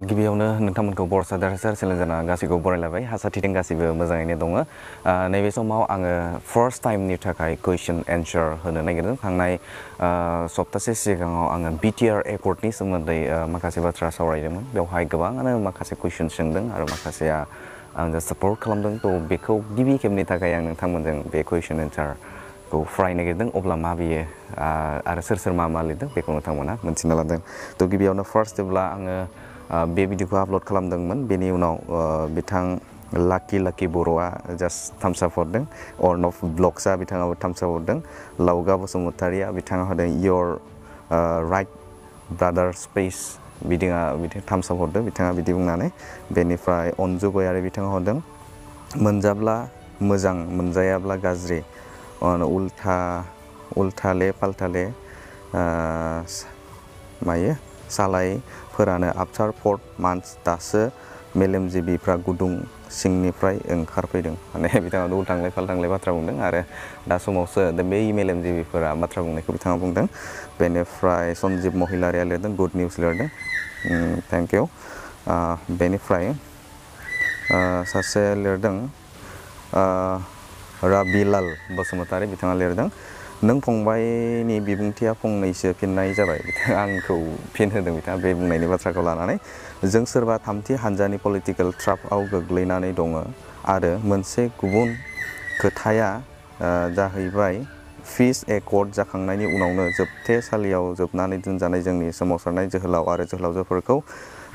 गिबियावनो नोंथांमोनखौ बर' सादार चेलेन्जारना गासैखौ बरायलायबाय हासाथिदों गासैबो मोजाङैनो दङ नैबे समाव आङो फार्स्ट टाइमनि थाखाय कुइसन एन्सार होनो नागिरदों थांनाय सप्तासे सिगाङाव आङो बिटिआर एकर्डनि सोमोन्दै माखासे बाथ्रा सावरायदोंमोन बेवहाय गोबाङानो माखासे कुइसन सोंदों आरो माखासेया आंजों सापर्ट खालामदों थ' बेखौ गिबि खेबनि थाखाय आं नोंथांमोनजों बे कुइसन एन्सारखौ फरायनो नागिरदों अब्ला मा बियो आरो सोर मा लिरदों बेखौ नोंथांमोना मोनथिना लादों थ' गिबियावनो फार्स्ट जेब्ला आङो बे भिडिअखौ आपल'ड खालामदोंमोन बेनि उनाव बिथां लाकि बर'आ जास्ट थाम्स आप हरदों अर्नब ब्लग्सआ बिथाङाबो थाम्स आप हरदों लावगा बसुमतारिया बिथाङा हरदों योर राइट ब्रादार स्पेस बिथां थाम्स आप हरदों बिथाङा बिदि बुंनानै बेनिफ्राय अनजु गयारि बिथाङा हरदों मोनजाब्ला मोजां मोनजायाब्ला गाज्रि उल्थाले फाल्थाले मायो सालायफोरानो आफ्टार 4 months दासो मेलेमजिबिफ्रा गुदुं सिंनिफ्राय ओंखारफैदों माने बिथाङा उल्थांलाय फाल्थांलाय बाथ्रा बुंदों आरो दा समावसो बै मेलेमजिबिफोरा बाथ्रा बुंनायखौ बिथाङा बुंदों बेनिफ्राय सन्जिब महिलारिया लिरदों गुड निउस लिरदों थेंक इउ बेनिफ्राय सासे लिरदों राबिलाल बसुमतारी बिथाङा लिरदों नों फंबायनि बिबुंथिया फंनैसो फिननाय जाबाय आंखौ फिन होदों बिथाङा बे बुंनायनि बाथ्राखौ लानानै जों सोरबा थामथि हान्जानि पलिटिकेल ट्रापआव गोग्लैनानै दङ आरो मोनसे गुबुन खोथाया जाहैबाय पिस एकर्ड जाखांनायनि उनावनो जोबथेसालियाव जोबनानै दोनजानाय जोंनि सोमावसारनाय जोहोलाव आरो जोहोलावजोफोरखौ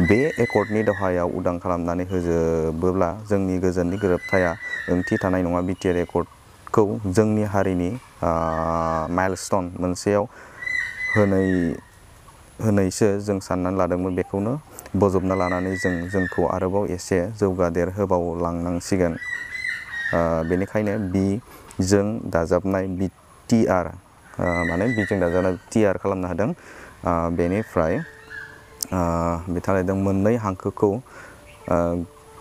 बे एकर्डनि दावहायाव उदां खालामनानै होजोबोब्ला जोंनि गोजोननि गोरोबथाया ओंथि थानाय नङा बिटिआर एकर्डखौ जोंनि हारिनि माइलस्टन मोनसेयाव होनैसो जों साननानै लादोंमोन बेखौनो बजबना लानानै जोंखौ आरोबाव एसे जौगादेर होबावलांनांसिगोन बेनिखायनो बिजों दाजाबनाय बिटिआर माने बिजों दाजाबनाय टिआर खालामनो हादों बेनिफ्राय बिथाङा लिरदों मोननै हांखोखौ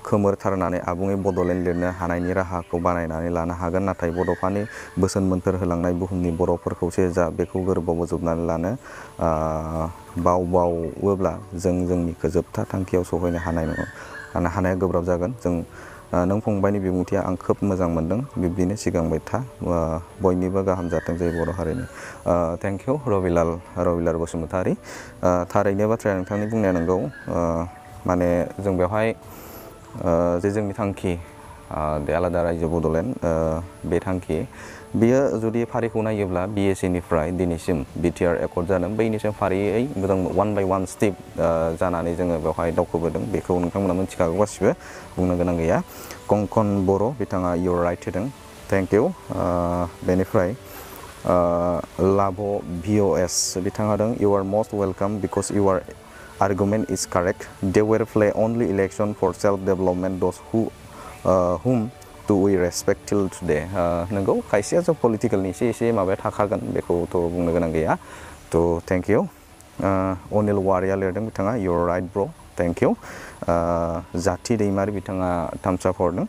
खोमोरथारनानै आबुङै बड'लेण्ड लिरनो हानायनि राहाखौ बानायनानै लानो हागोन नाथाय बड'फानि बोसोन मोन्थोर होलांनाय बुहुमनि बर'फोरखौसो जा बेखौ गोरबोआव बोजबनानै लानो बावबावोब्ला जों जोंनि जोबथा थांखियाव सहैनो हानाया गोब्राब जागोन नों फंबायनि बिबुंथिया आं खोब मोजां मोनदों बिब्दिनो सिगांबाय था बयनिबो गाहाम जाथों जै बर' हारिनि थेंक इउ रबिलाल बसुमतारी थारैनो बाथ्राया नोंथांनि बुंनाया नंगौ माने जों बेवहाय जे जोंनि थांखि बे आलादा रायजो बड'लेण्ड बे थांखि बियो जुदि फारिखौ नायोब्ला बिएसएनिफ्राय दिनैसिम बिटिआर एकर्ड जादों बैनिसिम फारियै मोजां 1 by 1 स्टेप जानानै जोङो बेवहाय दावखोबोदों बेखौ नोंथांमोना मिथिखागौ गासिबो बुंनो गोनां गैया कंकन बर' बिथाङा योर राइट होदों थेंक इउ बेनिफ्राय लाभ भिअएस बिथाङा होदों you are must welcome because your argument is correct they will play only election for self development those whom do we respect till today नंगौ खायसेया जों पलिटिकेलनि एसे माबाया थाखागोन बेखौथ' बुंनो गोनां गैया थ' थेंक इउ अनिल वारिया लिरदों बिथाङा योर राइट ब्र' थेंक इउ जाथि दैमारि बिथाङा थाम्स आप हरदों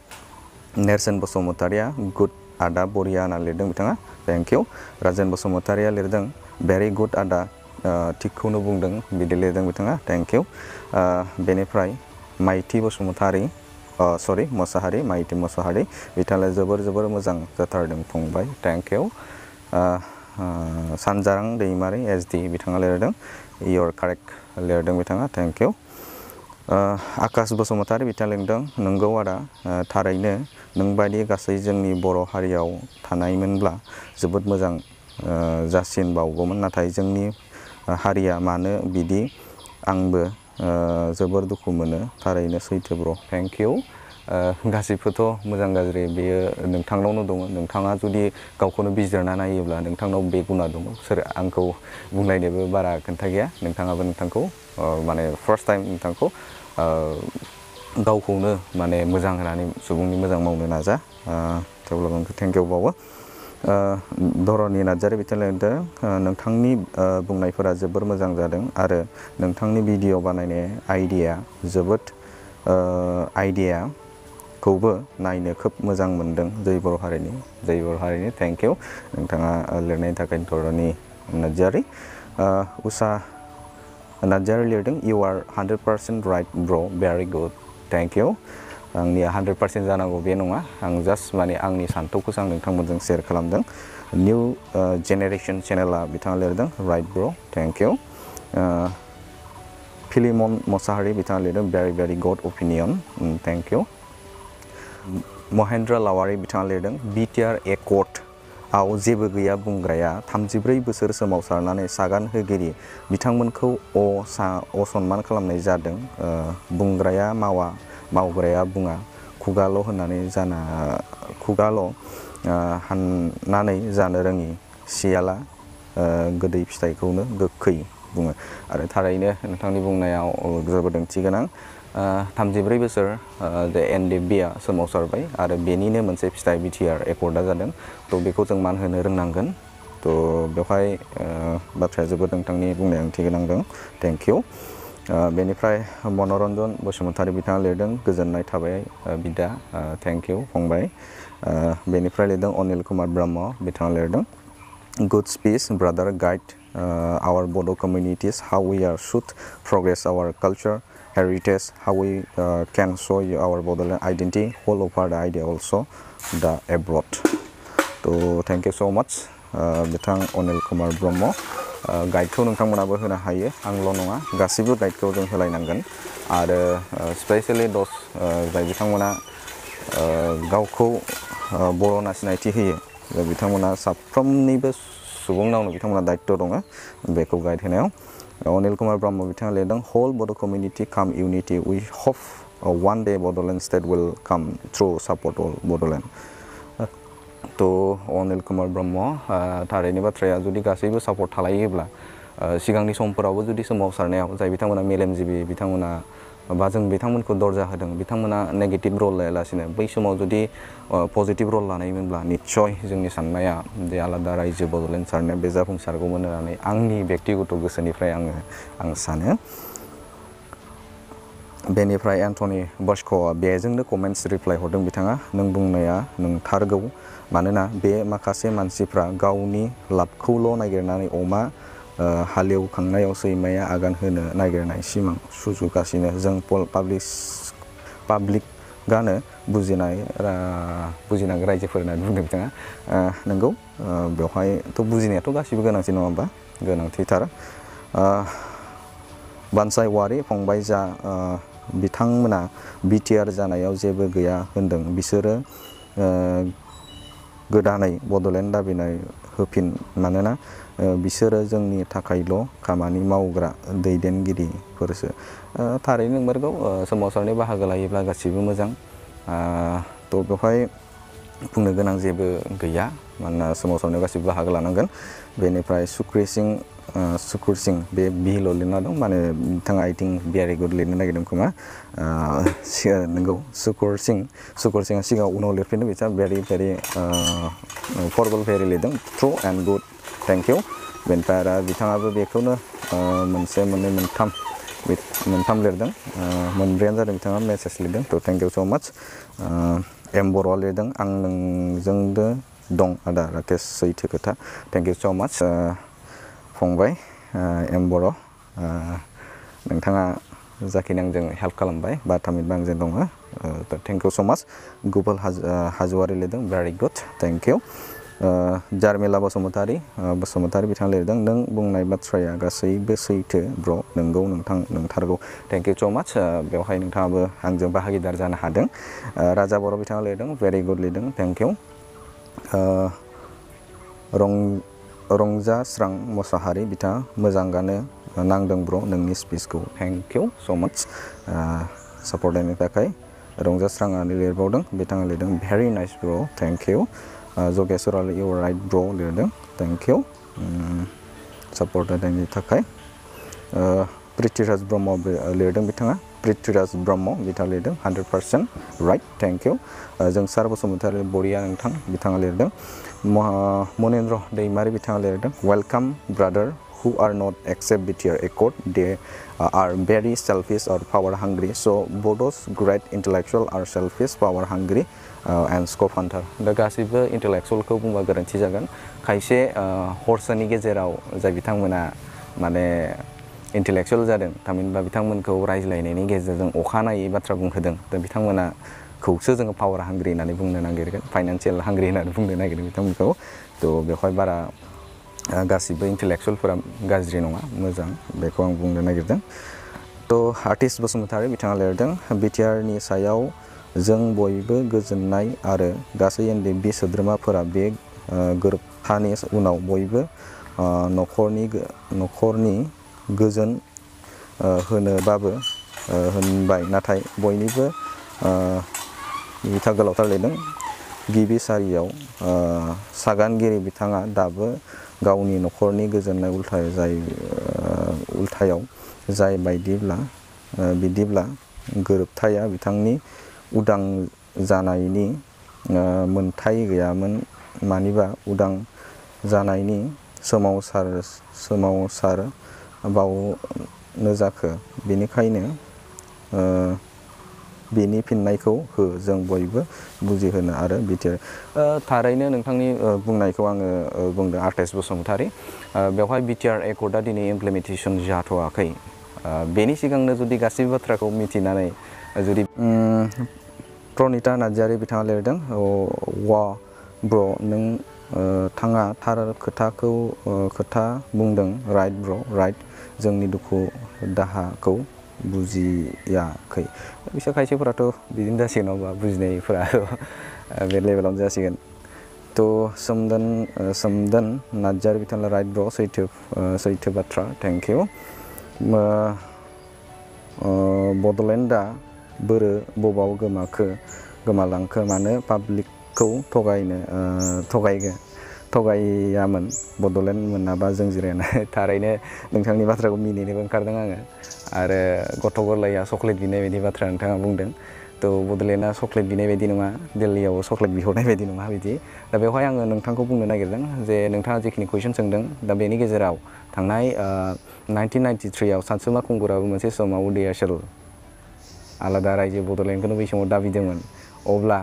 नेरसोन बसुमतारिया गुड आदा बरिया होनना लिरदों बिथाङा थेंक इउ राजेन बसुमतारिया लिरदों भेरि गुड आदा थिगखौनो बुंदों बिदि लिरदों बिथाङा थेंक इउ बेनिफ्राय माइथि बसुमतारी माइथि मोसाहारि बिथाङा जोबोर मोजां जाथारदों फंबाय थेंक इउ सानजारां दैमारि एसडि बिथाङा लिरदों योर कारेक्ट लिरदों बिथाङा थेंक इउ आकाश बसुमतारी बिथाङा लिरदों नंगौ आदा थारैनो नोंबायदि गासै जोंनि बर' हारियाव थानायमोनब्ला जोबोद मोजां जासिनबावगौमोन नाथाय जोंनि हारिया मानो बिदि आंबो जोबोर दुखु मोनो थारैनो सैथो ब्र' थेंक इउ गासिबोथ' मोजां गाज्रि बेयो नोंथांनावनो दङ नोंथाङा जुदि गावखौनो बिजिरना नायोब्ला नोंथांनाव बे गुना दङ सोर आंखौ बुंलायनोबो बारा खोथा गैया नोंथाङाबो नोंथांखौ माने फार्स्ट टाइम नोंथांखौ गावखौनो माने मोजां होनानै सुबुंनि मोजां मावनो नाजा थेवब्लाबो आंखौ थेंक इउ बावो धरनि नार्जारि बिथाङा लिरदों नोंथांनि बुंनायफोरा जोबोर मोजां जादों आरो नोंथांनि भिडिअ बानायनाय आइडियाखौबो नायनो खोब मोजां मोनदों जै बर' हारिनि थेंक इउ नोंथाङा लिरनायनि थाखाय धरनि नार्जारि उषा नार्जारि लिरदों you are 100% right bro very good thank you आंनिया 100% जानांगौ बे नङा आं जास्ट माने आंनि सान्थौखौसो आं नोंथांमोनजों शेयार खालामदों निउ जेनेरेशन चेनेला बिथाङा लिरदों राइट ब्र थेंक इउ फिलिमन मोसाहारि बिथाङा लिरदों very good opinion thank you Mahendra Lahary बिथाङा लिरदों BTR एकर्ड आव जेबो गैया बुंग्राया 34 बोसोर सोमावसारनानै सागान होगिरि बिथांमोनखौ असनमान खालामनाय जादों बुंग्राया मावा मावग्राया बुङा खुगाल' होननानै जाना खुगाल' हाननानै जानो रोङि सियाला गोदै फिथाइखौनो गोखै बुङो आरो थारैनो नोंथांनि बुंनायाव जोबोद ओंथि गोनां 34 बोसोर NDBआ सोमावसारबाय आरो बेनिनो मोनसे फिथाइ BTR एकर्डआ जादों थ' बेखौ जों मान होनो रोंनांगोन थ' बेवहाय बाथ्राया जोबोद नोंथांनि बुंनाया ओंथि गोनां दं थेंक इउ बेनिफ्राय मनरन्जन बसुमतारी बिथाङा लिरदों गोजोननाय थाबाय बिदा थेंक इउ फंबाय बेनिफ्राय लिरदों अनिल कुमार ब्रह्म बिथाङा लिरदों good speech brother guide our Bodo' communities how we are should progress our culture heritage how we can show you our Bodoland identity all over the idea also the abroad so thank you so much बिथां अनिल कुमार ब्रह्म गाइडखौ नोंथांमोनाबो होनो हायो आंल' नङा गासिबो गाइडखौ जों होलायनांगोन आरो specially दस जाय बिथांमोना गावखौ बर' होनना सिनायथि होयो बिथांमोना साफ्रोमनिबो सुबुंनावनो बिथांमोना दायित्व दङ बेखौ गाइड होनायाव अनिल कुमार ब्रह्म बिथाङा लिरदों whole Bodo community come unity we hope one day Bodoland state will come through support all Bodoland तो अनिल कुमार ब्रह्म थारैनो बाथ्राया जुदि गासैबो सापर्ट थालायोब्ला सिगांनि समफोरावबो जुदि सोमावसारनायाव जाय बिथांमोना मेलेमजिबि बिथांमोना बा जों बिथांमोनखौ दरजा होदों बिथांमोना नेगेटिभ रल लायालासिनो बै समाव जुदि पजिटिभ रल लानायमोनब्ला निस्सय जोंनि साननाया जे आलादा रायजो बड'लेण्ड सारनाया बे जाफुंसारगौमोन होननानै आंनि बेक्तिगत गोसोनिफ्राय आं सानो बेनिफ्राय एन्टनि बस्क'आ बेजोंनो कमेन्ट्स रिप्लाय हरदों बिथाङा नों बुंनाया नंथारगौ मानोना बे माखासे मानसिफ्रा गावनि लाबखौल' नागिरनानै अमा हालेवखांनायाव सैमाया आगान होनो नागिरनाय सिमां सुजुगासिनो जों पाब्लिकआनो बुजिनांगौ रायजोफोर होननानै बुंदों बिथाङा नंगौ बेवहायथ' बुजिनायाथ' गासिबो गोनांथि नङा होमबा गोनांथिथार बानसाय वारि फंबाय जा बिथांमोना BTR जानायाव जेबो गैया होनदों बिसोरो गोदानै बड'लेण्ड दाबिनाय होफिन मानोना बिसोरो जोंनि थाखायल' खामानि मावग्रा दैदेनगिरिफोरसो थारैनो नंमारगौ सोमावसारनाय बाहागो लायोब्ला गासिबो मोजां थ' बेवहाय बुंनो गोनां जेबो गैया मानोना सोमावसारनायाव गासिबो बाहागो लानांगोन बेनिफ्राय सुकुर सिं बे बिल' लिरना दं माने बिथाङा आइ थिंक भेरि गुड लिरनो नागिरदों खोमा नंगौ सुकुर सिंआ सिगाङाव उनाव लिरफिनदों बिथाङा भेरि फरबल भेरि लिरदों true and good thank you बेनिफ्राय आरो बिथाङाबो बेखौनो मोनसे मोननै मोनथाम लिरदों मोनब्रैयानो जादों बिथाङा मेसेज लिरदों थ' थेंक इउ स' माच एम बर'आ लिरदों आं नोंजोंनो दं आदा राकेश सैथो खोथा थेंक इउ स' माच फंबाय एम बर' नोंथाङा जाखिनि आंजों हेल्प खालामबाय बा थामहिनबा आंजों दङ थेंक इउ स' माच गुबुल हाज'वारि लिरदों very good thank you Jarmila Basumatary बिथाङा लिरदों नों बुंनाय बाथ्राया गासैबो सैथो ब्र नंगौ नोंथां नंथारगौ थेंक इउ स' माच बेवहाय नोंथाङाबो आंजों बाहागिदार जानो हादों राजा बर' बिथाङा लिरदों भेरि गुड लिरदों थेंक इउ रंजास्रां मोसाहारि बिथाङा मोजाङानो नांदों ब्र नोंनि स्पिचखौ थेंक इउ स' माच सापर्ट होनायनि थाखाय रंजास्राङानो लिरबावदों बिथाङा लिरदों भेरि नाइस ब्र थेंक इउ जगेश्वरा इउ राइट ब्र लिरदों थेंक इउ सापर्ट होनायनि थाखाय प्रिथिराज ब्रह्म लिरदों बिथाङा प्रिथिराज ब्रह्म बिथाङा लिरदों 100% राइट थेंक इउ जोंसार बसुमतारी बरिया नोंथां बिथाङा लिरदों मनेन्द्र दैमारि बिथाङा लिरदों welcome brother who are not accept BTR accord they are very selfish or power hungry so Bodo's great intellectual are selfish power hungry and scope hunter दा गासिबो intellectualखौ बुंबा गोरोन्थि जागोन खायसे हरसोनि गेजेराव जाय बिथांमोना माने इन्टेलेक्सुवेल जादों थामहिनबा बिथांमोनखौ रायज्लायनायनि गेजेरजों अखानायै बाथ्रा बुंहोदों दा बिथांमोना खौसो जोङो पावार हांग्रि होननानै बुंनो नागिरगोन फाइनान्सियेल हांग्रि होननानै बुंनो नागिरदों बिथांमोनखौ थ' बेवहाय बारा गासिबो इन्टेलेक्सुवेलफोरा गाज्रि नङा मोजां बेखौ आं बुंनो नागिरदों थ' आर्टिस्ट बसुमतारी बिथाङा लिरदों बिटिआरनि सायाव जों बयबो गोजोननाय आरो गासै एनडिएफबि सोद्रोमाफोरा बे गोरोबथानि उनाव बयबो न'खरनि गोजोन होनोबाबो होनबाय नाथाय बयनिबो बिथा गोलावथार लिरदों गिबि सारियाव सागानगिरि बिथाङा दाबो गावनि न'खरनि गोजोननाय उल्थायाव जाय बिदिब्ला गोरोबथाया बिथांनि उदां जानायनि मोनथाय गैयामोन मानिबा उदां जानायनि सोमावसार बावनो जाखो बेनिखायनो बेनि फिननायखौ हो जों बयबो बुजिहोनो आरो बिटिआर थारैनो नोंथांनि बुंनायखौ आङो बुंदों आर्टिस्ट बसुमतारी बेवहाय बिटिआर एकर्डआ दिनै इमप्लिमेन्टेसन जाथ'वाखै बेनि सिगांनो जुदि गासैबो बाथ्राखौ मिथिनानै जुदि प्रनिता नार्जारी बिथाङा लिरदों वा ब्र नों थाङा थार खोथा बुंदों राइट ब्र राइट जोंनि दुखु दाहाखौ बुजियाखै बिसोर खायसेफोराथ' बिदिनो जासिगोन नङा बुजिनायफोरा बे लेभेलावनो जासिगोन थ' सोमदोन नार्जारी बिथाङा राइट ब्र सैथो बाथ्रा थेंक इउ बड'लेण्डआ बबाव गोमालांखो मानो पाब्लिकखौ थगायामोन बड'लेण्ड मोनाबा जों जिरायना थारैनो नोंथांनि बाथ्राखौ मिनिनोबो ओंखारदों आङो आरो गथ' गोरलैया चक्लेट बिनाय बायदि बाथ्रा नोंथाङा बुंदों थ' बड'लेण्डआ चक्लेट बिनाय बायदि नङा दिल्लीयाव चक्लेट बिहरनाय बायदि नङा बिदि दा बेवहाय आङो नोंथांखौ बुंनो नागिरदों जे नोंथाङा जिखिनि कुइसन सोंदों दा बेनि गेजेराव थांनाय 1993आव सानसुमा खुंगुराबो मोनसे समाव DSL आलादा रायजो बड'लेण्डखौनो बै समाव दाबिदोंमोन अब्ला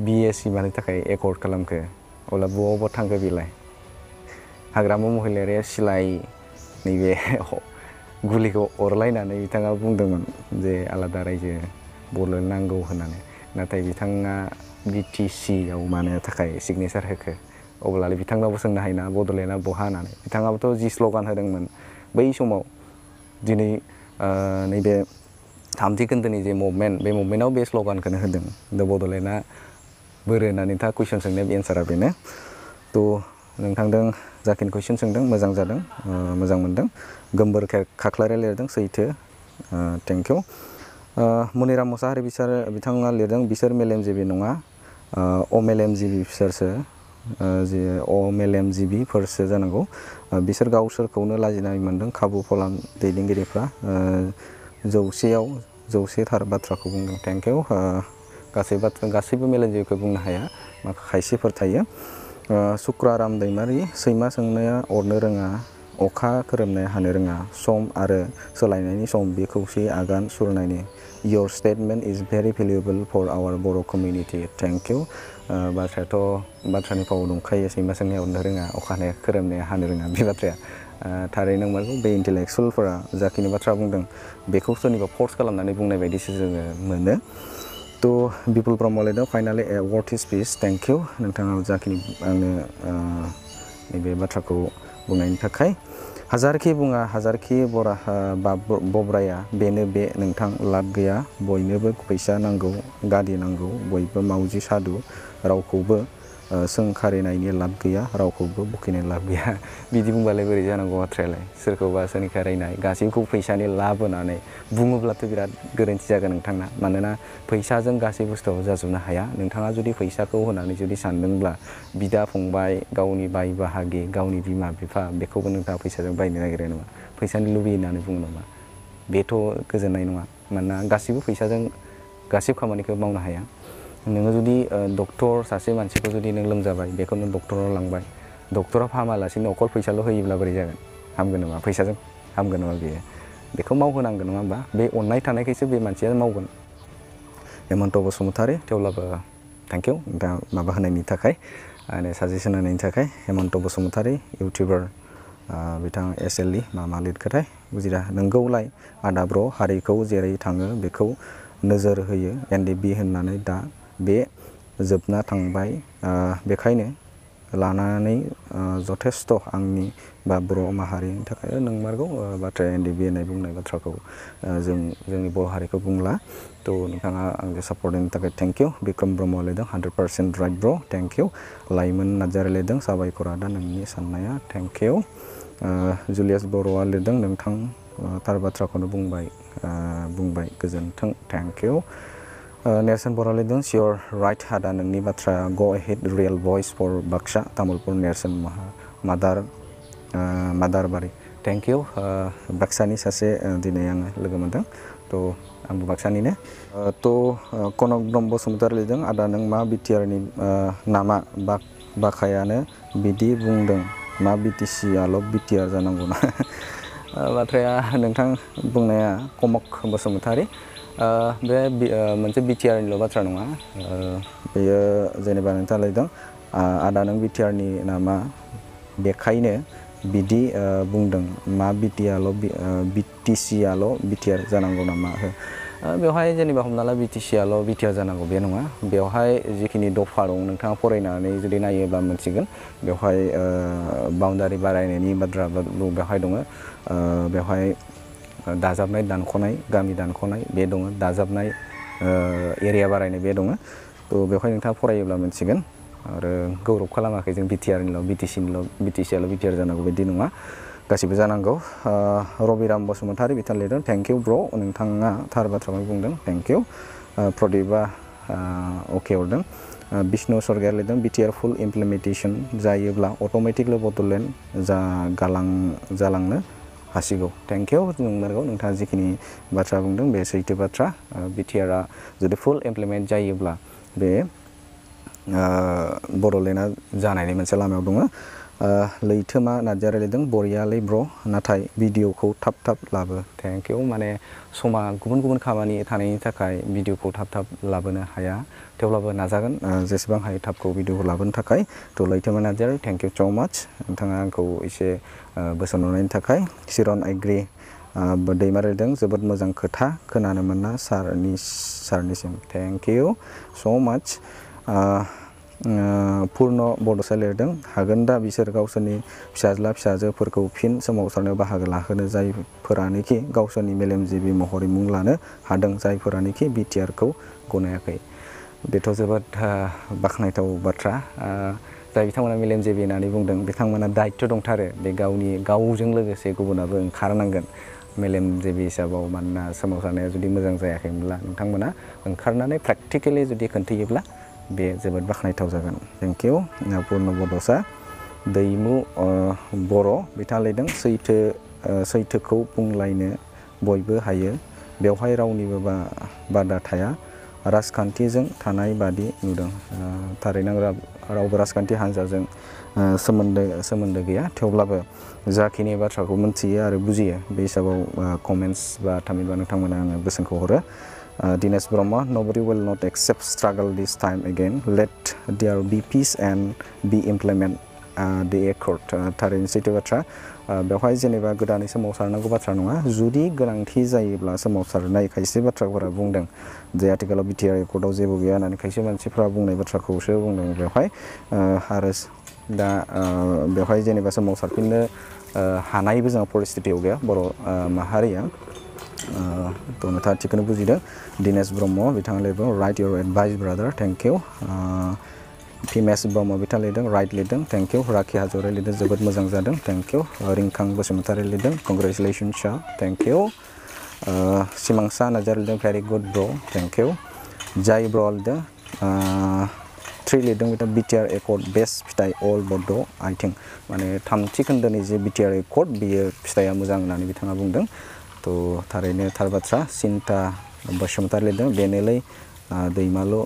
BSc मानि थाखाय एकर्ड खालामखो अब्ला बबाव थांखो बेलाय हाग्रामा महिलारिया सिलाइ नैबे गुलिखौ अरलायनानै बिथाङा बुंदोंमोन जे आलादा रायजो बड'लेण्ड नांगौ होननानै नाथाय बिथाङा BTC आव मानो थाखाय सिगनेसार होखो अब्लालाय बिथांनावबो सोंनो हायोना बड'लेण्डआ बहा होननानै बिथाङाबोथ' जि स्ल'गान होदोंमोन बै समाव दिनै नैबे थामथि खोन्दोनि जे मुभमेन्ट बे मुभमेन्टआव बे स्ल'गानखौनो होदों दा बड'लेण्डआ बोरो होननानै नोंथाङा कुइसन सोंनाय एन्सारा बेनो थ' नोंथांदों जाखिनि कुइसन सोंदों मोजां जादों मोजां मोनदों गोमबोर खाख्लारिया लिरदों सैथो थेंक इउ मनिराम मुसाहारि बिथाङा लिरदों बिसोर मेलेमजिबि नङा अमेलेमजिबिफोरसो अमेलेमजिबिफोरसो जानांगौ बिसोर गावसोरखौनो लाजिनाय मोनदों खाबु फलान दैदेनगिरिफ्रा जौसे थार बाथ्राखौ बुंदों थेंक इउ गासैबो मेलेमजिबिखौ बुंनो हाया खायसेफोर थायो सुक्राराम दैमारि सैमा सोंनाया अरनो रोङा अखा खोरोमनाया हानो रोङा सम आरो सोलायनायनि सम बे खौसे आगान सुरनायनि your statement is very valuable for our Bodo' community thank you बाथ्रानि फाव दंखायो सैमा सोंनाया अरनो रोङा अखा हानाया खोरोमनाया हानो रोङा बे बाथ्राया थारैनो नंमारगौ बे इन्टेलेक्सुवेलफोरा जाखिनि बाथ्रा बुंदों बेखौ सोरनिबा फर्स खालामनानै बुंनाय बायदिसो जोङो मोनो थ' बिपुल ब्रह्म लिरदों finally worth his speech thank you नोंथाङा जाखिनि आंनो नैबे बाथ्राखौ बुंनायनि थाखाय हाजारखि बुङा हाजारखि बब्राया बेनो बे नोंथां लाब गैया बयनोबो फैसा नांगौ गारि नांगौ बयबो मावजि सादु रावखौबो सोंखारिनायनि लाब गैया रावखौबो बखिनायनि लाब गैया बिदि बुंबालाय बोरै जानांगौ बाथ्रायालाय सोरखौबा सोंखारिनाय गासैखौबो फैसानि लाब होनानै बुङोब्लाथ' बिराद गोरोन्थि जागोन नोंथांना मानोना फैसाजों गासै बुस्थुआव जाजोबनो हाया नोंथाङा जुदि फैसाखौ होनानै जुदि सानदोंब्ला बिदा फंबाय गावनि बाय बाहागि गावनि बिमा बिफा बेखौबो नोंथाङा फैसाजों बायनो नागिरो नामा फैसानि लुबैयो होननानै बुङो नामा बेथ' गोजोननाय नङा मानोना गासैबो फैसाजों गासैबो खामानिखौ मावनो हाया नोङो जुदि डक्टर सासे मानसिखौ जुदि नों लोमजाबाय बेखौ नों डक्टराव लांबाय डक्टरा फाहामालासिनो अकल फैसाल' होयोब्ला बोरै जागोन हामगोन नामा फैसाजों हामगोन नामा बेयो बेखौ मावहोनांगोन नङा होमबा बे अननाय थानायखायसो बे मानसिया मावगोन हेमन्त बसुमतारी थेवब्लाबो थेंक इउ नोंथाङा माबा होनायनि थाखाय आरो साजेसन होनायनि थाखाय हेमन्त बसुमतारी इउटिउबार बिथां SLE मा लिरखोथाय बुजिदा नोंगौलाय आदा ब्र हारिखौ जेरै थाङो बेखौ नोजोर होयो NDB होननानै दा बे जोबना थांबाय बेखायनो लानानै जथेस्थ आंनि बा बर' माहारिनि थाखाय नंमारगौ बाथ्राया NDB होननाय बुंनाय बाथ्राखौ जोंनि बर' हारिखौ बुंला थ' नोंथाङा आंजों सापर्टनि थाखाय थेंक इउ बिक्रम ब्रह्म लिरदों 100% राइट ब्र थेंक इउ लाइमोन नार्जारि लिरदों साबायखर आदा नोंनि साननाया थेंक इउ जुलियास बर'आ लिरदों नोंथां थार बाथ्राखौनो बुंबाय गोजोन्थों थेंक इउ नेरसोन बर' लिरदों सियर राइट आदा नोंनि बाथ्रा गो एहेड रियेल भइस फर बाक्सा तामुलपुर नेरसोन मादारबारि थेंक इउ बाक्सानि सासे दिनै आङो लोगो मोनदों थ' आंबो बाक्सानिनो थ' कनक ब्रह्म बसुमतारी लिरदों आदा नों मा बिटिआरनि नामा बाखायानो बिदि बुंदों मा BTC आल' बिटिआर जानांगौ ना बाथ्राया नोंथां बुंनाया कनक बसुमतारी बे मोनसे बिटिआरनिल' बाथ्रा नङा बेयो जेनेबा नोंथाङा लिरदों आदा नों बिटिआरनि नामा बेखायनो बिदि बुंदों मा BTC आल' बिटिआर जानांगौ नामा बेवहाय जेनेबा हमना ला BTC आल' बिटिआर जानांगौ बे नङा बेवहाय जिखिनि दफा दं नोंथाङा फरायनानै जुदि नायोब्ला मोनसिगोन बेवहाय बाउन्डारि बारायनायनि बाथ्रा बेवहाय दङ बेवहाय दाजाबनाय दानख'नाय गामि दानख'नाय बे दङ दाजाबनाय एरिया बारायनाय बे दङ थ' बेवहाय नोंथाङा फरायोब्ला मोनसिगोन आरो गौरब खालामाखै जों बिटिआरनिल' BTC आल' बिटिआर जानांगौ बिदि नङा गासिबो जानांगौ रबिराम बसुमतारी बिथाङा लिरदों थेंक इउ ब्र नोंथाङा थार बाथ्राखौनो बुंदों थेंक इउ प्रदीपआ अके हरदों बिष्णु सरगियारि लिरदों बिटिआर फुल इमप्लिमेन्टेसन जायोब्ला अट'मेटिकलि बड'लेण्ड जालांनो हासिगौ थेंक इउ नंमारगौ नोंथाङा जिखिनि बाथ्रा बुंदों बे सैथो बाथ्रा बिटिआरआ जुदि फुल इमप्लिमेन्ट जायोब्ला बे बड'लेण्डआ जानायनि मोनसे लामायाव दङ लैथोमा नार्जारि लिरदों बरियालै ब्र नाथाय भिडिअखौ थाब लाबो थेंक इउ माने समा गुबुन खामानि थानायनि थाखाय भिडिअखौ थाब लाबोनो हाया थेवब्लाबो नाजागोन जेसेबां हायो थाबखौ भिडिअखौ लाबोनो थाखाय थ' लैथोमा नार्जारि थेंक इउ स' माच नोंथाङा आंखौ एसे बोसोन होनायनि थाखाय सिरन एग्रि दैमारि लिरदों जोबोद मोजां खोथा खोनानो मोना सारनिसिम थेंक इउ स' माच पुर्ण बड'सा लिरदों हागोन दा बिसोर गावसोरनि फिसाज्ला फिसाजोफोरखौ फिन सोमावसारनायाव बाहागो लाहोनो जायफोरानोखि गावसोरनि मेलेमजिबि महरै मुं लानो हादों जायफोरानोखि बिटिआरखौ गनायाखै बेथ' जोबोद बाख्नायथाव बाथ्रा जाय बिथांमोना मेलेमजिबि होननानै बुंदों बिथांमोना दायित्व दंथारो बे गावजों लोगोसे गुबुनाबो ओंखारनांगोन मेलेमजिबि हिसाबाव मानोना सोमावसारनाया जुदि मोजां जायाखैमोनब्ला नोंथांमोना ओंखारनानै प्रेक्टिकेलि जुदि खोन्थायोब्ला बे जोबोद बाख्नायथाव जागोन थेंक इउ पुर्ण बड'सा दैमु बर' बिथाङा लिरदों सैथोखौ बुंलायनो बयबो हायो बेवहाय रावनिबो बादा थाया राजखान्थिजों थानाय बादि नुदों थारैनो रावबो राजखान्थि हान्जाजों सोमोन्दो गैया थेवब्लाबो जाखिनि बाथ्राखौ मोनथियो आरो बुजियो बे हिसाबाव कमेन्ट्स बा थामहिनबा नोंथांमोना आङो बोसोनखौ हरो Dinesh Brahma nobody will not accept struggle this time again let there be peace and be implement the accord थारैनो सैथो बाथ्रा बेवहाय जेनेबा गोदानै सोमावसारनांगौ बाथ्रा नङा जुदि गोनांथि जायोब्ला सोमावसारनाय खायसे बाथ्राफोरा बुंदों जे आथिखालाव बिटिआर एकर्डआव जेबो गैया होननानै खायसे मानसिफ्रा बुंनाय बाथ्राखौसो बुंदों बेवहाय आरो दा बेवहाय जेनेबा सोमावसारफिननो हानायबो जोंहा परिस्थितियाव गैया बर' माहारिया थ' नोंथाङा थिगखौनो बुजिदों दिनेश ब्रह्म बिथाङा लिरदों right your advice brother thank you फिमेस ब्रह्म बिथाङा लिरदों राइट लिरदों थेंक इउ राखि हाज'रे लिरदों जोबोद मोजां जादों थेंक इउ रिंखां बसुमतारी लिरदों कंग्रेचुलेसन सा थेंक इउ सिमांसा नार्जारि लिरदों भेरि गुड ब्र थेंक इउ जाय ब्र लिरदों 3 लिरदों बिथां बिटिआर एकर्ड बेस्ट फिथाइ अल बड' आइथिं माने थामथि खोन्दोनि जे बिटिआर एकर्ड बियो फिथाइया मोजां होननानै बिथाङा बुंदों थ' थारैनो थार बाथ्रा सिन्ता बसुमतारी लिरदों बेनोलै दैमालु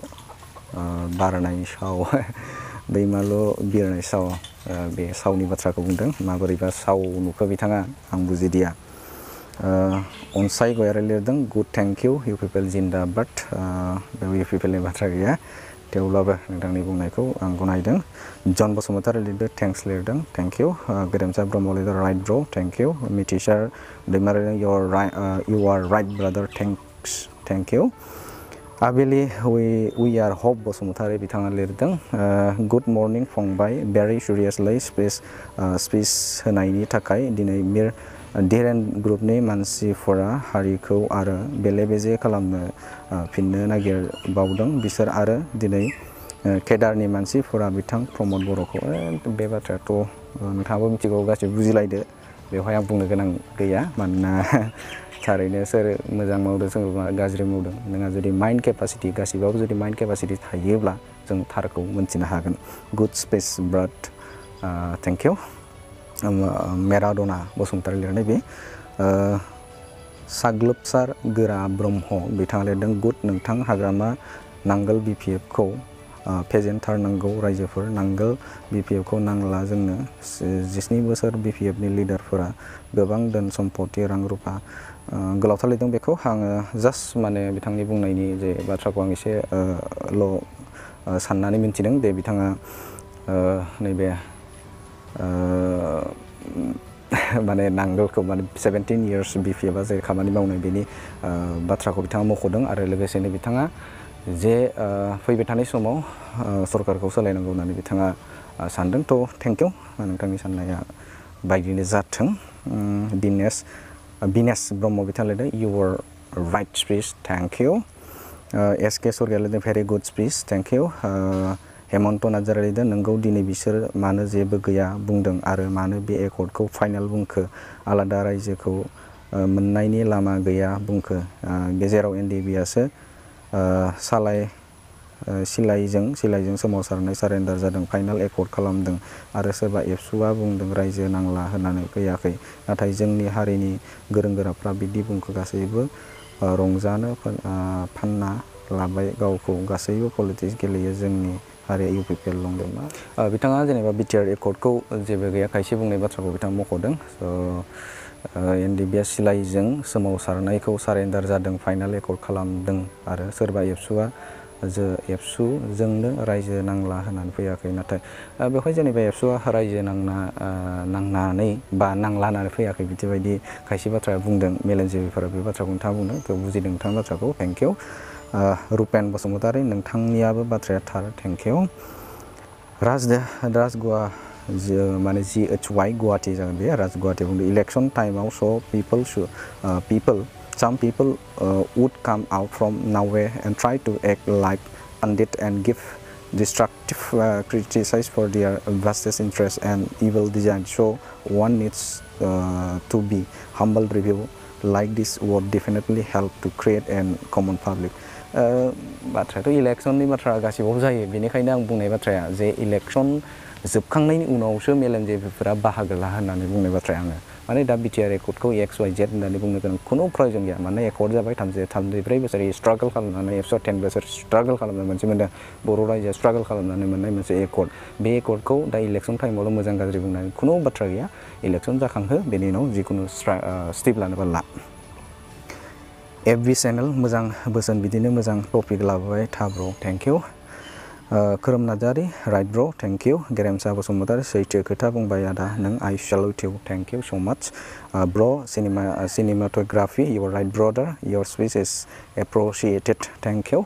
बारनाय साव दैमालु बिरनाय साव बे सावनि बाथ्राखौ बुंदों माबोरैबा साव नुखो बिथाङा आं बुजिदिया अनसाय गयारि लिरदों गुड थेंक इउ इउ पिपल जिन्दाबाद बेयाव इउ पिपलनि बाथ्रा गैया थेवब्लाबो नोंथांनि बुंनायखौ आं गनायदों। जन बसुमतारी लिरदों थेंक्स लिरदों थेंक इउ। गेरेमसा ब्रह्म लिरदों राइट ब्र थेंक इउ। मिथिसार दैमारि लिरदों you are right brother thanks thank you. आबेलि वी आर हप बसुमतारी बिथाङा लिरदों गुड मर्निं फंबाय भेरि सिरियासलि स्पिच होनायनि थाखाय दिनै मिर डिरेन ग्रुपनि मानसिफोरा हारिखौ आरो बेले बेजे खालामनो फिननो नागिरबावदों बिसोर आरो दिनै केदारनि मानसिफोरा बिथां प्रमद बर'खौ बे बाथ्रायाथ' नोंथाङाबो मिथिगौ गासिबो बुजिलायदो बेवहाय आं बुंनो गोनां गैया मानोना थारैनो सोर मोजां मावदों सोर गाज्रि मावदों नोंहा जुदि माइन्ड केपासिटि गासिबाबो जुदि माइन्ड केपासिटि थायोब्ला जों थारखौ मोनथिनो हागोन। Good speech brother thank you. मेराडना बसुमतारी लिरनाय बे साग्लोबसार गोरा ब्रह्म बिथाङा लिरदों गुड नोंथां हाग्रामा नांगोल BPF खौ फेजेनथारनांगौ रायजोफोर नांगोल BPF खौ नांला जोंनो 17 बोसोर BPF नि लिडारफोरा गोबां धोन सम्पति रां रुफा गोलावथार लिरदों बेखौ आङो जास्ट माने बिथांनि बुंनायनि जे बाथ्राखौ आं एसे साननानै मिन्थिदों दे बिथाङा नैबे माने नांगोलखौ माने 17 years BPF आ जे खामानि मावनाय बेनि बाथ्राखौ बिथाङा मख'दों आरो लोगोसेनो बिथाङा जे फैबाय थानाय समाव सरकारखौ सोलायनांगौ होननानै बिथाङा सानदों थ' थेंक इउ नोंथांनि साननाया बायदिनो जाथों। बिनेश ब्रह्म बिथाङा लिरदों your right speech thank you. SK Sargiary लिरदों very good speech thank you. Hemant Narzary लिरदों नोंगौ दिनै बिसोर मानो जेबो गैया बुंदों आरो मानो बे एकर्डखौ फाइनाल बुंखो आलादा रायजोखौ मोननायनि लामा गैया बुंखो गेजेराव NDB आसो सिलाइजों सोमावसारनाय सारेन्डार जादों फाइनाल एकर्ड खालामदों आरो सोरबा एबसुआ बुंदों रायजो नांला होननानै फैयाखै नाथाय जोंनि हारिनि गोरों गोराफ्रा बिदि बुंखो गासैबो रंजानो फानना लाबाय गावखौ गासैबो पलिटिक्स गेलेयो जोंनि हारिया UPPL दंदोंना बिथाङा जेनेबा BTR एकर्डखौ जेबो गैया खायसे बुंनाय बाथ्राखौ बिथाङा मख'दों। NDB आ सिलाइजों सोमावसारनायखौ सारेन्डार जादों फाइनाल एकर्ड खालामदों आरो सोरबा एबसुजोंनो रायजो नांला होननानै फैयाखै नाथाय बेवहाय जेनेबा एबसुआ रायजो नांनानै बा नांला होननानै फैयाखै बिदिबायदि खायसे बाथ्रा बुंदों मेलेमजिबिफोरा बे बाथ्राखौ नोंथाङा बुंदों थ' बुजिदों नोंथांनि बाथ्राखौ थेंक इउ। रुपेन बसुमतारी नोंथांनियाबो बाथ्राया थार थेंक इउ। राजगुवा माने GHY गुवाहाटि जागोन बे राजगुवाहाटि बुंदों इलेक्शन टाइमाव some people would come out from nowhere and try to act like pundit and give destructive criticize for their vested interest and evil design. So one needs to be humble review like this would definitely help to create a common public. बाथ्रायाथ' इलेक्शननि बाथ्रा गासिबावबो जायो बेनिखायनो आं बुंनाय बाथ्राया जे election जोबखांनायनि उनावसो मेलेमजिबिफोरा बाहागो ला होननानै बुंनाय बाथ्राया आङो माने दा BTR एकर्डखौ XYZ होननानै बुंनो गोनां खुनु प्रयजन गैया माने एकर्ड जाबाय 34 बोसोर स्ट्रागल खालामनानै 10 बोसोर स्ट्रागल खालामनानै मोनसे मोनदों बर' रायजोआ स्ट्रागल खालामनानै मोननाय मोनसे एकर्ड बे एकर्डखौ दा इलेक्शन टाइमावल' मोजां गाज्रि बुंनाय खुनु बाथ्रा गैया इलेक्शन जाखांहो बेनि उनाव जिखुनु स्टेप लानोबा ला। FB चेनेल मोजां बोसोन बिदिनो मोजां टपिक लाबोबाय था ब्र थेंक इउ। खोरोम नार्जारि राइट ब्र थेंक इउ। गेरेमसा बसुमतारी सैथो खोथा बुंबाय आदा नों I salute you thank you सो माच ब्र cinematography your right brother your speech is appreciated thank you.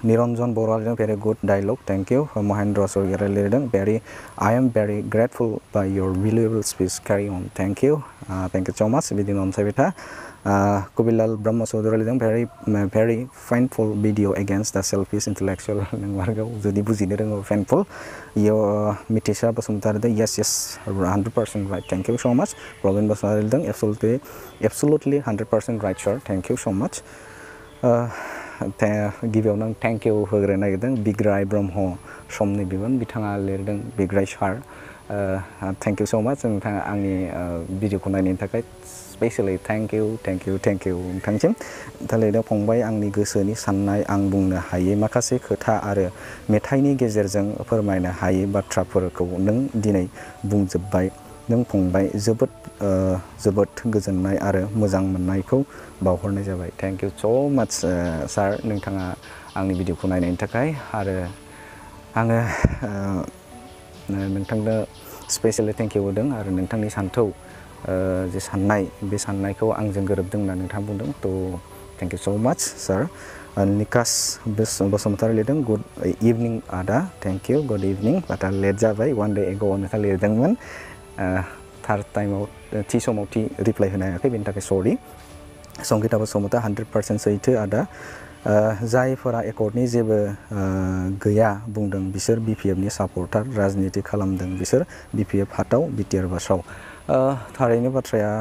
Niranjan Boro' लिरदों very good dialogue thank you. Mahendra Sargiary लिरदों I am very grateful by your valuable speech carry on thank you सो माच बिदिनो अनसायबाय था। कबिलाल ब्रह्म चौधुरी लिरदों very painful video against the selfish intellectual नोंमारगौ जुदि बुजिनो रोङो painful। मिथिसार बसुमतारी लिरदों yes 100% right थेंक इउ सो माच। प्रबिन बसुमतारी लिरदों absolutely 100% right sir thank you सो माच। गिबियावनो आं थेंक इउ होग्रोनो नागिरदों बिग्राय ब्रह्म समनि बिबान बिथाङा लिरदों बिग्राय सार थेंक इउ सो माच नोंथाङा आंनि भिडिअखौ नायनायनि थाखाय स्पेशली थेंक इउ नोंथांसिम थारैनो फंबाय आंनि गोसोनि साननाय आं बुंनो हायै माखासे खोथा आरो मेथाइनि गेजेरजों फोरमायनो हायै बाथ्राफोरखौ नों दिनै बुंजोब्बाय नों फंबाय जोबोद गोजोननाय आरो मोजां मोननायखौ बावहरनाय जाबाय। थेंक इउ स' माच सार, नोंथाङा आंनि भिडिअखौ नायनायनि थाखाय। आरो आङो नोंथांनो स्पेसियेलि थेंक इउ होदों आरो नोंथांनि सान्थौ जे साननाय बे साननायखौ आंजों गोरोबदों होनना नोंथाङा बुंदों। थ' थेंक इउ स' माच सार। निकास बसुमतारी लिरदों गुड इभिनिं आदा, थेंक इउ गुड इभिनिं। बाथा लेट जाबाय, 1 day ago नोंथाङा लिरदोंमोन। थार्ड टाइमाव थि समाव थि रिप्लाइ होनो हायाखै, बेनि थाखाय सरि। संगिता बसुमतारी 100% सैथो आदा। जायफोरा एकर्डनि जेबो गैया बुंदों बिसोर BPFनि सापर्टार, राजनिति खालामदों बिसोर BPF हाथाव BTR बासाव। थारैनो बाथ्राया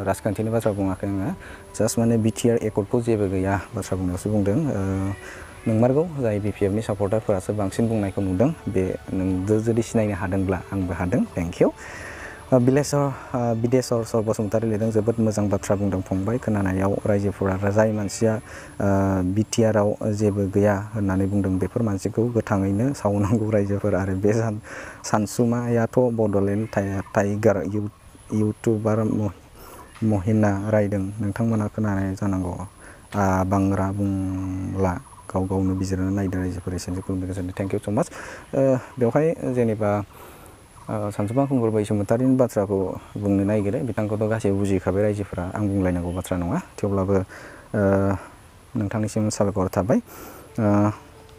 राजखान्थिनि बाथ्रा बुङाखै आङो, जास्ट माने BTR एकर्डखौ जेबो गैया बाथ्रा बुंनायावसो बुंदों। नंमारगौ, जाय BPFनि सापर्टारफोरासो बांसिन बुंनायखौ नुदों। बे नोंबो जुदि सिनायनो हादोंब्ला आंबो हादों, थेंक इउ। बिदेशर सर बसुमतारी लिरदों जोबोद मोजां बाथ्रा बुंदों फंबाय। खोनानायाव रायजोफोरा जाय मानसिया BTRआव जेबो गैया होननानै बुंदों बेफोर मानसिखौ गोथाङैनो सावनांगौ रायजोफोर। आरो बे सानसुमायाथ' बड'लेण्ड टाइगार इउटुबार महिना रायदों, नोंथांमोना खोनानाय जानांगौ। बांग्रा बुंला, गाव गावनो बिजिरनानै नायदो रायजोफोर, एसेनोसै खुलुमबाय, गोजोननाय। थेंक इउ स' माच। बेवहाय जेनेबा सानसुमा खुंगुर बसुमतारीनि बाथ्राखौ बुंनो नागिरो, बिथांखौथ' गासैबो बुजिखाबाय रायजोफोरा, आं बुंलायनांगौ बाथ्रा नङा। थेवब्लाबो नोंथांनिसिम साबायखर थाबाय।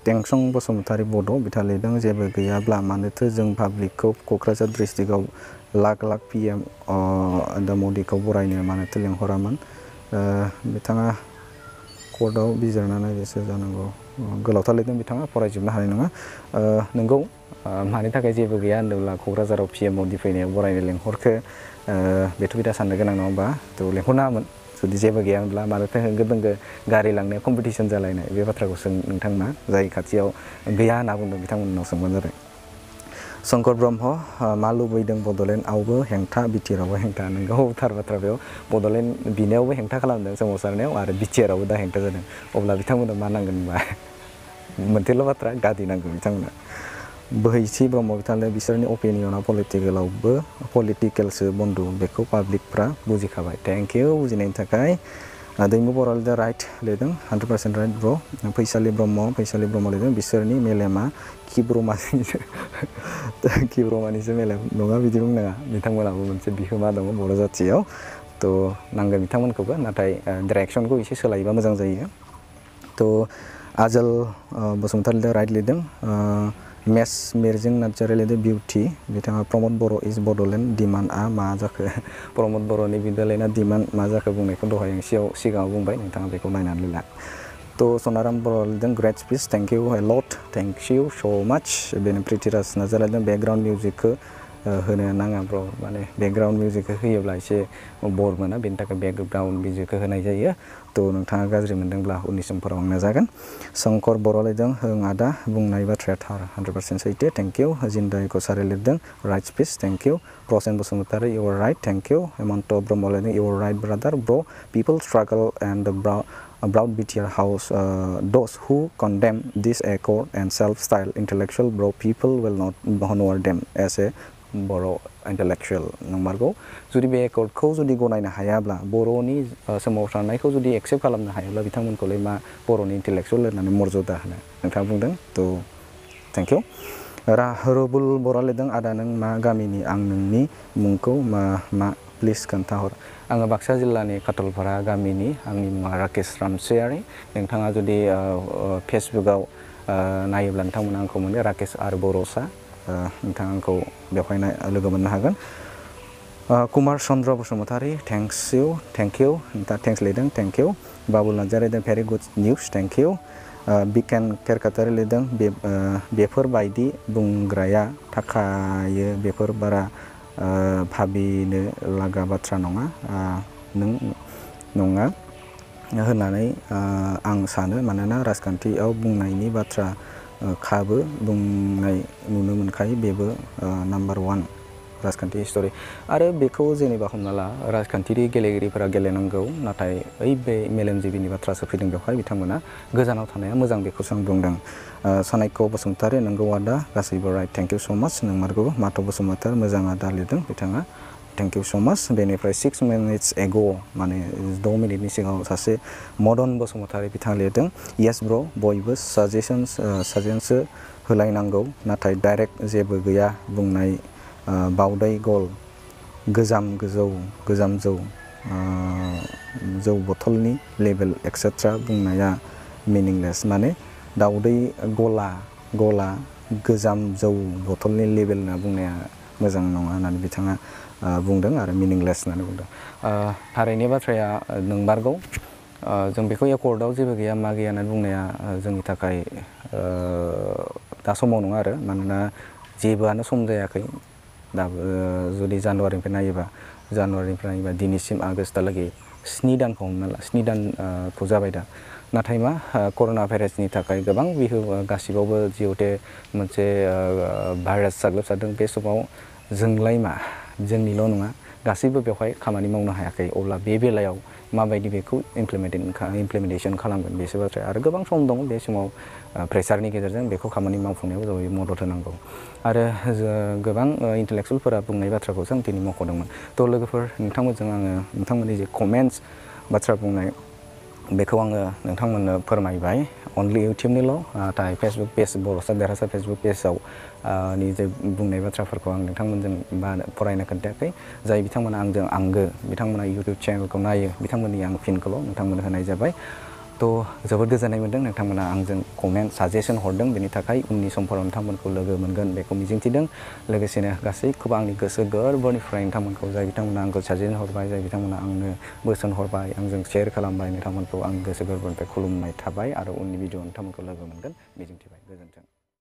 टेंसन बसुमतारी बड' बिथाङा लिरदों जेबो गैयाब्ला मानोथो जों पाब्लिकखौ क'क्राझार डिस्ट्रिक्टआव लाख PM मोदीखौ बरायनो मानोथो लेंहरामोन। बिथाङा कर्टआव बिजिरना नायदोसो जानांगौ। गोलावथार लिरदों बिथाङा, फरायजोबनो हानाय नङा। नंगौ, मानि थाखाय जेबो गैया होनोब्ला क'क्राझाराव PM मोदी फैनायाव बरायनो लेंहरखो, बेथ' बिदा साननो गोनां नङा होमबा। थ' लेंहरनाङामोन जुदि जेबो गैयामोनब्ला, मानोथो होंगो दोंगो गारि लांनायाव कम्पिटिसन जालायनाय, बे बाथ्राखौ सों नोंथांमोना, जाय खाथियाव गैया होनना बुंदों बिथांमोननाव सोंबानो जाबाय। शंकर ब्रह्म मा लुबैदों बड'लेण्डआवबो हेंथा BTRआवबो हेंथा। नोंगौ, थार बाथ्रा। बेयाव बड'लेण्ड बिनायावबो हेंथा खालामदों सोमावसारनायाव, आरो BTRआवबो दा हेंथा जादों। अब्ला बिथांमोना मा नांगोन होनबा मोनसेल' बाथ्रा, गादि नांगौ बिथांमोना। बोहैथि ब्रह्म बिथांनो बिसोरनि अपिनियना पलिटिकेलसो बन्दु, बेखौ पाब्लिकफ्रा बुजिखाबाय। थेंक इउ बुजिनायनि थाखाय। दैमु बर' लिरदों राइट लिरदों, 100% राइट ब्र'। फैसालि ब्रह्म लिरदों बिसोरनि मेलेमा किब्रमानिसो मेलेम नङा, बिदि बुंनाङा। बिथांमोनाबो मोनसे बिहोमा दङ बर' जाथियाव, थ' नांगोन बिथांमोनखौबो, नाथाय डाइरेक्सनखौ एसे सोलायोबा मोजां जायो। थ' आजल बसुमतारी लिरदों राइट लिरदों। मिरजिं नार्जारि लिरदों बिउटि। बिथाङा प्रमद बर' इज बड'लेण्ड डिमान्डआ मा जाखो। प्रमद बर'नि बिदालायना डिमान्ड मा जाखो बुंनायखौ दहाय सिगाङाव बुंबाय, नोंथाङा बेखौ नायनानै ला। थ' सनाराम बर' लिरदों ग्रेट स्पिच, थेंक इउ ए लट, थेंक इउ स' माच। बेनो प्रिथिराज नार्जारि लिरदों बेकग्राउन्ड मिउजिकखौ होनो नाङा ब्र', माने बेकग्राउन्ड मिउजिकखौ होयोब्ला एसे बर मोना, बेनि थाखाय बेकग्राउन्ड मिउजिकखौ होनाय जायो। थ' नोंथाङा गाज्रि मोनदोंब्ला उननि समफोराव आं नाजागोन। शंकर बर' लिरदों ओं आदा, बुंनाय बाथ्राया थार, 100% सैथो, थेंक इउ। जिन्दाय कसारि लिरदों right speech, thank you. Prasen Basumatary you are right, thank you. Hemant Brahma लिरदों you are right brother bro', people struggle and about BTR house, those who condemn this accord and self-styled intellectual bro people will not honor them as a Bodo' intellectual। नंमारगौ, जुदि बे एकर्डखौ जुदि गनायनो हायाब्ला, बर'नि सोमावसारनायखौ जुदि accept खालामनो हायाब्ला, बिथांमोनखौलाय मा बर'नि इन्टेलेक्सुवेल होननानै मर्यादा होनो, नोंथाङा बुंदों। थ' थेंक इउ। रबुल बर' लिरदों आदा नों मा गामिनि, आं नोंनि मुंखौ मा प्लिज खोन्थाहर। आङो बाक्सा जिल्लानि काटलपारा गामिनि, आंनि मुङा राकेश रामसियारि। नोंथाङा जुदि फेसबुकआव नायोब्ला नोंथांमोना आंखौ मोनो, राकेश आर बर'सा। नोंथाङा आंखौ बेवहाय लोगो मोननो हागोन। कुमार चन्द्र बसुमतारी थेंक इउ, नोंथाङा थेंक्स लिरदों, थेंक इउ। बाबुल नार्जारि लिरदों very good news, thank you. Biken Kherkatary लिरदों बेफोरबायदि बुंग्राया थाखायो, बेफोर बारा भाबिनो लागा बाथ्रा नङा होननानै आं सानो, मानोना राजखान्थियाव बुंनायनि बाथ्रा खाबो बुंनाय नुनो मोनखायो, बेबो नाम्बार 1 राजखान्थि हिस्टरि आरो बेखौ जेनेबा हमना ला राजखान्थियारि गेलेगिरिफोरा गेलेनांगौ नाथाय ओइ बे मेलेमजिबिनि बाथ्रासो फैदों बेवहाय बिथांमोना गोजानाव थानाया मोजां बेखौसो आं बुंदों। सानायक्य बसुमतारी नंगौ आदा गासैबो राइट थेंक इउ स' माच नोंमारगौ माधव बसुमतारी मोजां आदा लिरदों बिथाङा थेंक इउ स' माच। बेनिफ्राय 6 मिनिट्स एग' माने 6 मिनिटनि सिगाङाव सासे मदन बसुमतारी बिथाङा लिरदों येस ब्र' बयबो साजेसनसो होलायनांगौ नाथाय डाइरेक्ट जेबो गैया बुंनाय बावदै गल गोजाम जौ बथलनि लेबेल एक्सेट्रा बुंनाया मिनिंलेस माने दावदै गला गोजाम जौ बथलनि लेबेल होनना बुंनाया मोजां नङा होननानै बिथाङा बुंदों आरो मिनिंलेस होननानै बुंदों। थारैनो बाथ्राया नंमारगौ जों बेखौ एकर्डआव जेबो गैया मा गैया होननानै बुंनाया जोंनि थाखाय दा समाव नङा आरो मानोना जेबोआनो सम जायाखै दाबो जुदि जानुवारिनिफ्राय नायोबा दिनैसिम आगस्टहालागै 7 दानखौ हमना ला 7 दानखौ जाबाय दा नाथाय मा कर'ना भाइरासनि थाखाय गोबां गासिबावबो जिहेते मोनसे भाइरास साग्लोबसारदों बे समाव जोंलाय मा जोंनिल' नङा गासैबो बेवहाय खामानि मावनो हायाखै अब्ला बे बेलायाव माबायदि बेखौ इमप्लिमेन्टेसन खालामगोन बेसो बाथ्राया आरो गोबां सम दं बे समाव प्रेसारनि गेजेरजों बेखौ खामानि मावफुंनायाव जों मदद होनांगौ आरो गोबां इन्टेलेक्सुयेलफोरा बुंनाय बाथ्राखौसो आं दिनै मख'दोंमोन थ' लोगोफोर नोंथांमोनजों आङो नोंथांमोननि जे कमेन्टस बाथ्रा बुंनाय बेखौ आङो नोंथांमोननो फोरमायबाय अनलि इउटिउबनिल' नाथाय फेसबुक पेज बड'सा देरहासार फेसबुक पेजाव नि जे बुंनाय बाथ्राफोरखौ आं नोंथांमोनजों फरायनो खोन्थायाखै जाय बिथांमोना आंजों आंगो बिथांमोना इउटिउब चेनेलखौ नायो बिथांमोननि आं फिनखौल' नोंथांमोननो होनाय जाबाय। थ' जोबोद गोजोननाय मोन्दों नोंथांमोना आंजों कमेन्ट साजेसन हरदों बेनि थाखाय उननि समफोराव नोंथांमोनखौ लोगो मोनगोन बेखौ मिजिंथिदों लोगोसेनो गासैखौबो आंनि गोसो गोरबोनिफ्राय नोंथांमोनखौ जाय बिथांमोना आंखौ साजेसन हरबाय जाय बिथांमोना आंनो बोसोन हरबाय आंजों शेयार खालामबाय नोंथांमोनखौ आं गोसो गोरबोनिफ्राय खुलुमनाय थाबाय आरो उननि भिडिअ'आव नोंथांमोनखौ लोगो मोनगोन मिजिंथिबाय गोजोन्थों।